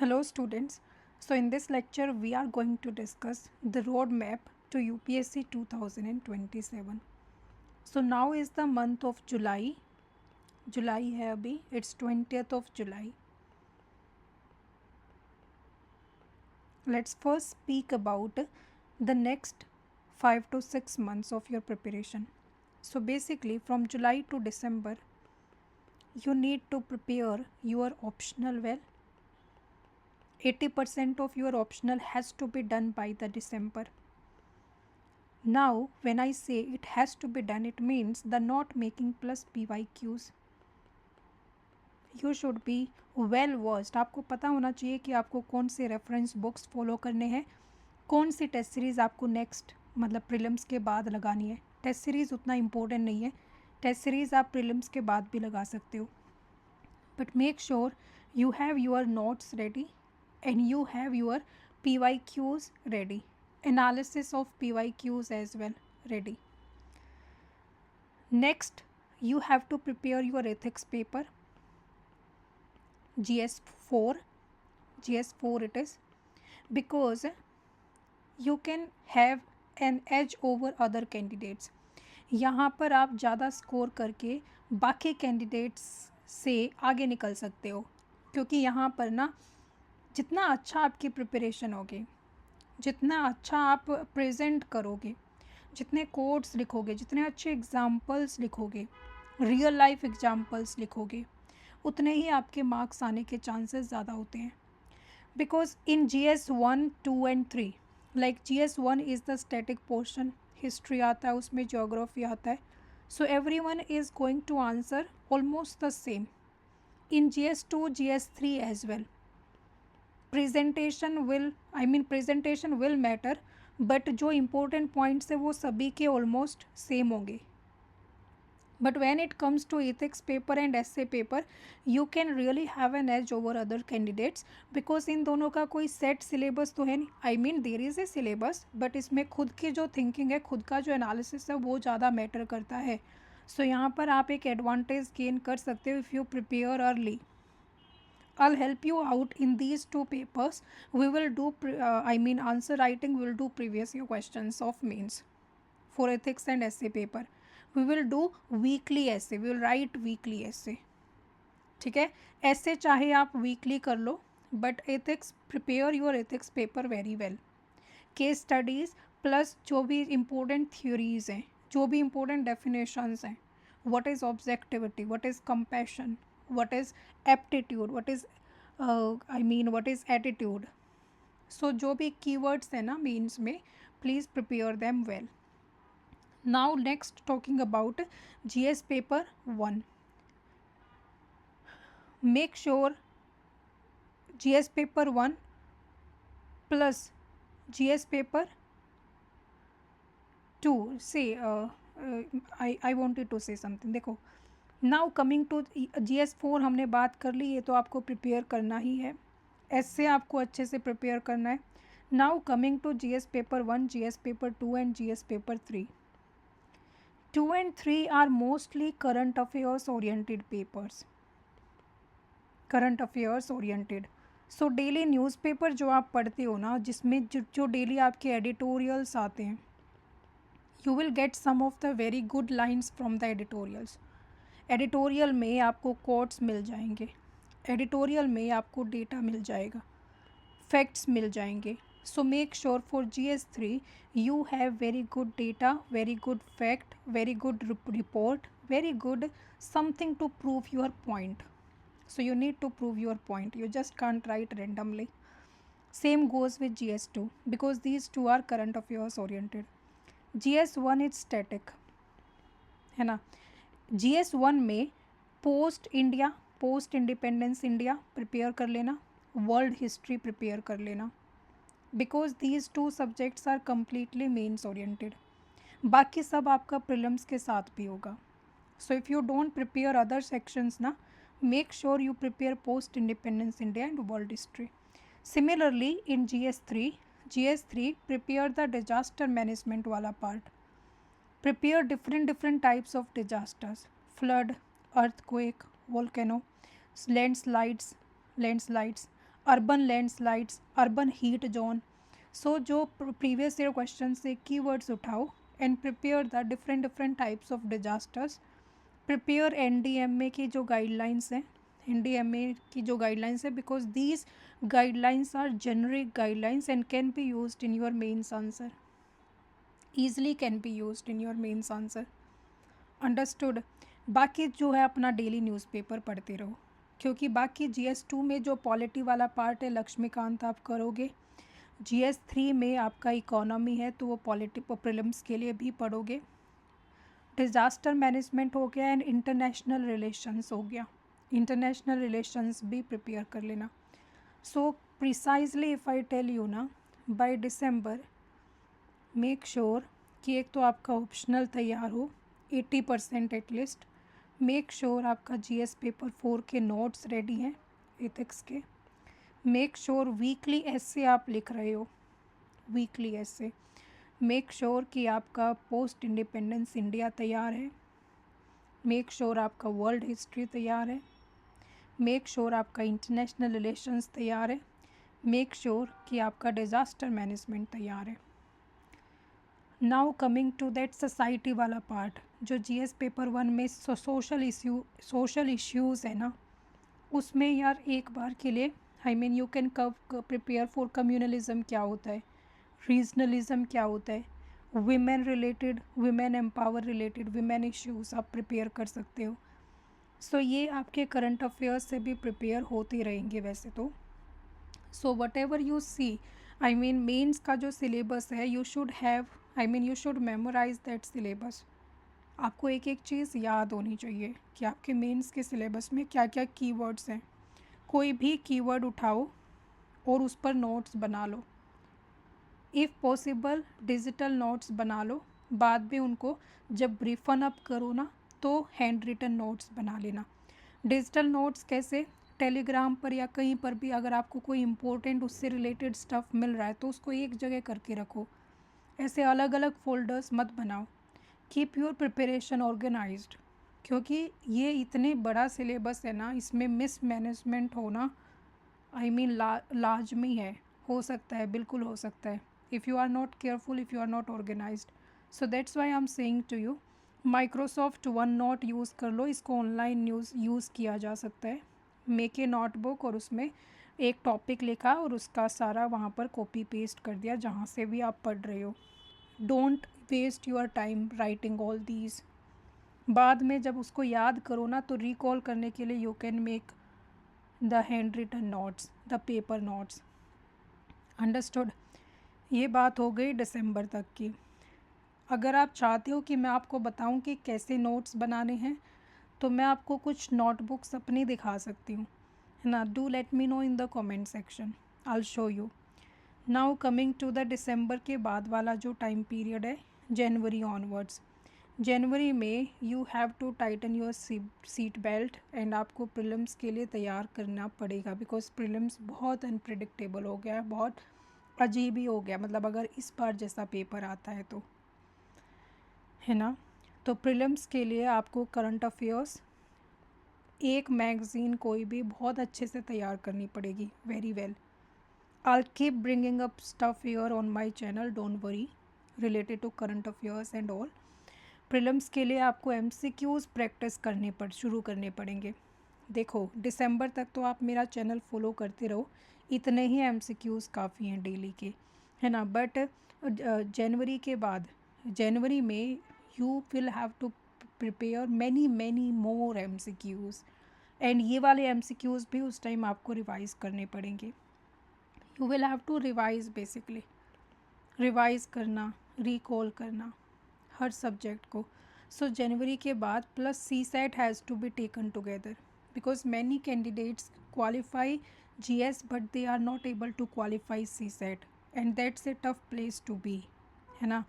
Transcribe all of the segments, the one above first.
Hello students. So in this lecture we are going to discuss the roadmap to UPSC 2027. So now is the month of July. July है अभी, it's 20th of July. Let's first speak about the next 5 to 6 months of your preparation. So basically from July to December you need to prepare your optional well. 80% of your optional has to be done by the December. Now, when I say it has to be done, it means the note making plus PYQs. You should be well versed. आपको पता होना चाहिए कि आपको कौन से reference books follow करने हैं, कौन सी टेस्ट सीरीज़ आपको नेक्स्ट मतलब प्रीलिम्स के बाद लगानी है. टेस्ट सीरीज़ उतना इम्पोर्टेंट नहीं है. टेस्ट सीरीज़ आप प्रीलिम्स के बाद भी लगा सकते हो. But make sure you have your notes ready and you have your PYQs ready. Analysis of PYQs as well ready. Next, you have to prepare your ethics paper. GS4 it is, because you can have an edge over other candidates. यहाँ पर आप ज़्यादा score करके बाकी candidates से आगे निकल सकते हो, क्योंकि यहाँ पर ना जितना अच्छा आपकी प्रिपरेशन होगी, जितना अच्छा आप प्रेजेंट करोगे, जितने कोड्स लिखोगे, जितने अच्छे एग्जाम्पल्स लिखोगे, रियल लाइफ एग्जाम्पल्स लिखोगे, उतने ही आपके मार्क्स आने के चांसेस ज़्यादा होते हैं. Because in GS 1, 2 and 3, like GS 1 is the static portion, history आता है उसमें, ज्योग्राफी आता है. So every one is going to answer almost the same. In GS 2, GS 3 as well. Presentation will matter, but जो important points है वो सभी के ऑलमोस्ट सेम होंगे. But when it comes to ethics paper and essay paper, you can really have an edge over other candidates, because in दोनों का कोई set syllabus तो है नहीं. There is a syllabus, but इसमें खुद की जो थिंकिंग है, खुद का जो एनालिसिस है, वो ज़्यादा मैटर करता है. सो यहाँ पर आप एक एडवांटेज गेन कर सकते हो if you prepare early. I'll help you out in these two papers. We will do answer writing. We will do previous year questions of means for ethics and essay paper. We will do weekly essay. We will write weekly essay. ठीक है. essay चाहे आप weekly कर लो, but ethics, prepare your ethics paper very well. case studies plus जो भी important theories हैं, जो भी important definitions हैं, what is objectivity, what is compassion, what is aptitude, what is attitude. So जो भी keywords है ना means में, please prepare them well. Now next, talking about GS paper 1. Make sure GS paper 1 plus GS paper 2. Say I wanted to say something. देखो, now coming to GS 4 हमने बात कर ली, ये तो आपको प्रिपेयर करना ही है. ऐसे आपको अच्छे से प्रिपेयर करना है. Now coming to GS paper 1, GS paper 2 and GS paper 3. 2 and 3 are mostly current affairs oriented papers. Current affairs oriented. So daily newspaper जो आप पढ़ते हो ना, जिसमें जो डेली आपके एडिटोरियल्स आते हैं, you will get some of the very good lines from the editorials. Editorial में आपको कोट्स मिल जाएंगे, एडिटोरियल में आपको डेटा मिल जाएगा, फैक्ट्स मिल जाएंगे. So make sure for GS 3 you have very good data, very good fact, very good report, very good something to prove your point. So you need to prove your point, you just can't write randomly. Same goes with GS 2, because these two are current affairs oriented. GS 1 is static, है ना. GS 1 में post India, post independence India prepare कर लेना, world history prepare कर लेना, because these two subjects are completely mains oriented. बाकी सब आपका प्रीलिम्स के साथ भी होगा. So if you don't prepare other sections ना, make sure you prepare post independence India and world history. Similarly in GS 3 prepare the disaster management वाला part. Prepare different types of disasters: flood, earthquake, volcano, landslides, urban landslides, urban heat zone. So जो previous year question से keywords उठाओ and prepare the different different types of disasters. Prepare NDMA की जो guidelines हैं, NDMA की जो guidelines है, because these guidelines are generic guidelines and can be used in your mains answer, easily can be used in your mains answer. Understood. बाकी जो है अपना डेली न्यूज़पेपर पढ़ते रहो, क्योंकि बाकी GS2 में जो पॉलिटी वाला पार्ट है लक्ष्मीकांत आप करोगे, GS3 में आपका इकोनॉमी है तो वो पॉलिटी प्रीलिम्स के लिए भी पढ़ोगे। डिज़ास्टर मैनेजमेंट हो गया एंड इंटरनेशनल रिलेशंस हो गया, इंटरनेशनल रिलेशंस भी प्रिपेयर कर लेना। So precisely if I tell you ना, बाय दिसंबर मेक श्योर कि एक तो आपका ऑप्शनल तैयार हो 80% एटलीस्ट। मेक श्योर आपका GS पेपर 4 के नोट्स रेडी हैं एथिक्स के। मेक श्योर वीकली एसे आप लिख रहे हो, वीकली एसे। मेक श्योर कि आपका पोस्ट इंडिपेंडेंस इंडिया तैयार है। मेक श्योर आपका वर्ल्ड हिस्ट्री तैयार है। मेक श्योर आपका इंटरनेशनल रिलेशंस तैयार है। मेक श्योर कि आपका डिज़ास्टर मैनेजमेंट तैयार है। Now coming to that society वाला पार्ट, जो GS पेपर 1 में सोशल इश्यूज़ है ना, उसमें यार एक बार के लिए आई mean you can prepare for communalism क्या होता है, रीजनलिज्म क्या होता है, women related, women empower related women issues आप प्रिपेयर कर सकते हो। सो ये आपके करंट अफेयर्स से भी प्रिपेयर होते रहेंगे वैसे तो। So whatever you see, I mean mains का जो सिलेबस है you should have, I mean you should memorize that syllabus. आपको एक एक चीज़ याद होनी चाहिए कि आपके मेंस के सिलेबस में क्या क्या कीवर्ड्स हैं। कोई भी कीवर्ड उठाओ और उस पर नोट्स बना लो, इफ़ पॉसिबल डिजिटल नोट्स बना लो। बाद में उनको जब ब्रीफन अप करो ना तो हैंड रिटन नोट्स बना लेना। डिजिटल नोट्स कैसे, टेलीग्राम पर या कहीं पर भी अगर आपको कोई इम्पोर्टेंट उससे रिलेटेड स्टफ़ मिल रहा है तो उसको एक जगह करके रखो, ऐसे अलग अलग फोल्डर्स मत बनाओ। कीप योर प्रिपरेशन ऑर्गेनाइज्ड, क्योंकि ये इतने बड़ा सिलेबस है ना, इसमें मिस मैनेजमेंट होना आई मीन लाजमी है, हो सकता है, बिल्कुल हो सकता है, if you are not careful, if you are not organized. So that's why I am saying to you, Microsoft one note use कर लो, इसको ऑनलाइन यूज़ किया जा सकता है। मेक ए नोटबुक और उसमें एक टॉपिक लिखा और उसका सारा वहाँ पर कॉपी पेस्ट कर दिया जहाँ से भी आप पढ़ रहे हो। Don't waste your time writing all these. बाद में जब उसको याद करो ना तो रिकॉल करने के लिए you can make the handwritten notes, the paper notes. Understood. ये बात हो गई दिसंबर तक की। अगर आप चाहते हो कि मैं आपको बताऊं कि कैसे नोट्स बनाने हैं तो मैं आपको कुछ नोटबुक्स अपनी दिखा सकती हूँ, है ना। Do let me know in the comment section, I will show you. Now coming to the दिसंबर के बाद वाला जो टाइम पीरियड है, जनवरी ऑनवर्ड्स। जनवरी में you have to tighten your seat belt and आपको प्रीलिम्स के लिए तैयार करना पड़ेगा, बिकॉज प्रीलिम्स बहुत अनप्रिडिक्टेबल हो गया है, बहुत अजीब ही हो गया, मतलब अगर इस बार जैसा पेपर आता है तो, है ना। तो प्रीलिम्स के लिए आपको करंट अफेयर्स एक मैगज़ीन कोई भी बहुत अच्छे से तैयार करनी पड़ेगी, very well. I'll keep bringing up stuff here on my channel, don't worry, related to current affairs and all. Prelims के लिए आपको MCQs प्रैक्टिस शुरू करने पड़ेंगे। देखो दिसंबर तक तो आप मेरा चैनल फॉलो करते रहो, इतने ही MCQs काफ़ी हैं डेली के, है ना। बट जनवरी के बाद, जनवरी में you will have to prepare many many more MCQs and ये वाले MCQs भी उस टाइम आपको रिवाइज़ करने पड़ेंगे। You will have to revise, basically revise करना, रिकॉल करना हर सब्जेक्ट को। सो जनवरी के बाद plus CSAT has to be taken together, because many candidates qualify GS but they are not able to qualify CSAT and that's a tough place to be, है ना।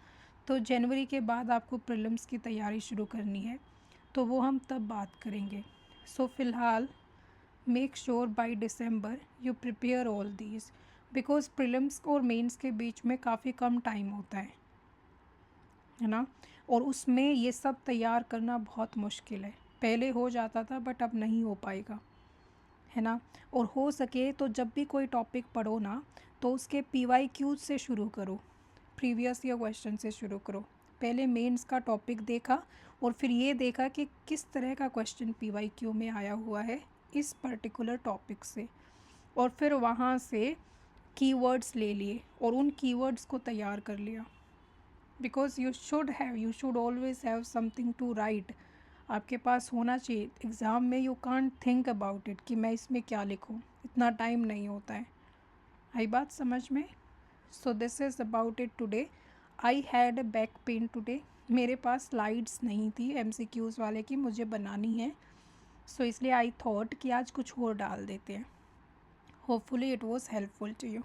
तो जनवरी के बाद आपको प्रीलिम्स की तैयारी शुरू करनी है, तो वो हम तब बात करेंगे। सो फ़िलहाल make sure by December you prepare all these, because prelims और मेंस के बीच में काफ़ी कम टाइम होता है ना, और उसमें ये सब तैयार करना बहुत मुश्किल है। पहले हो जाता था बट अब नहीं हो पाएगा, है ना। और हो सके तो जब भी कोई टॉपिक पढ़ो ना, तो उसके PYQ से शुरू करो, प्रीवियस ईयर क्वेश्चन से शुरू करो। पहले मेंस का टॉपिक देखा और फिर ये देखा कि किस तरह का क्वेश्चन PYQ में आया हुआ है इस पर्टिकुलर टॉपिक से, और फिर वहाँ से कीवर्ड्स ले लिए और उन कीवर्ड्स को तैयार कर लिया। Because you should always have something to write, आपके पास होना चाहिए। एग्ज़ाम में you can't think about it कि मैं इसमें क्या लिखूं, इतना टाइम नहीं होता है। आई बात समझ में? So this is about it today. I had a back pain today. मेरे पास स्लाइड्स नहीं थी MCQs वाले की, मुझे बनानी है। सो इसलिए आई थॉट कि आज कुछ और डाल देते हैं। Hopefully it was helpful to you.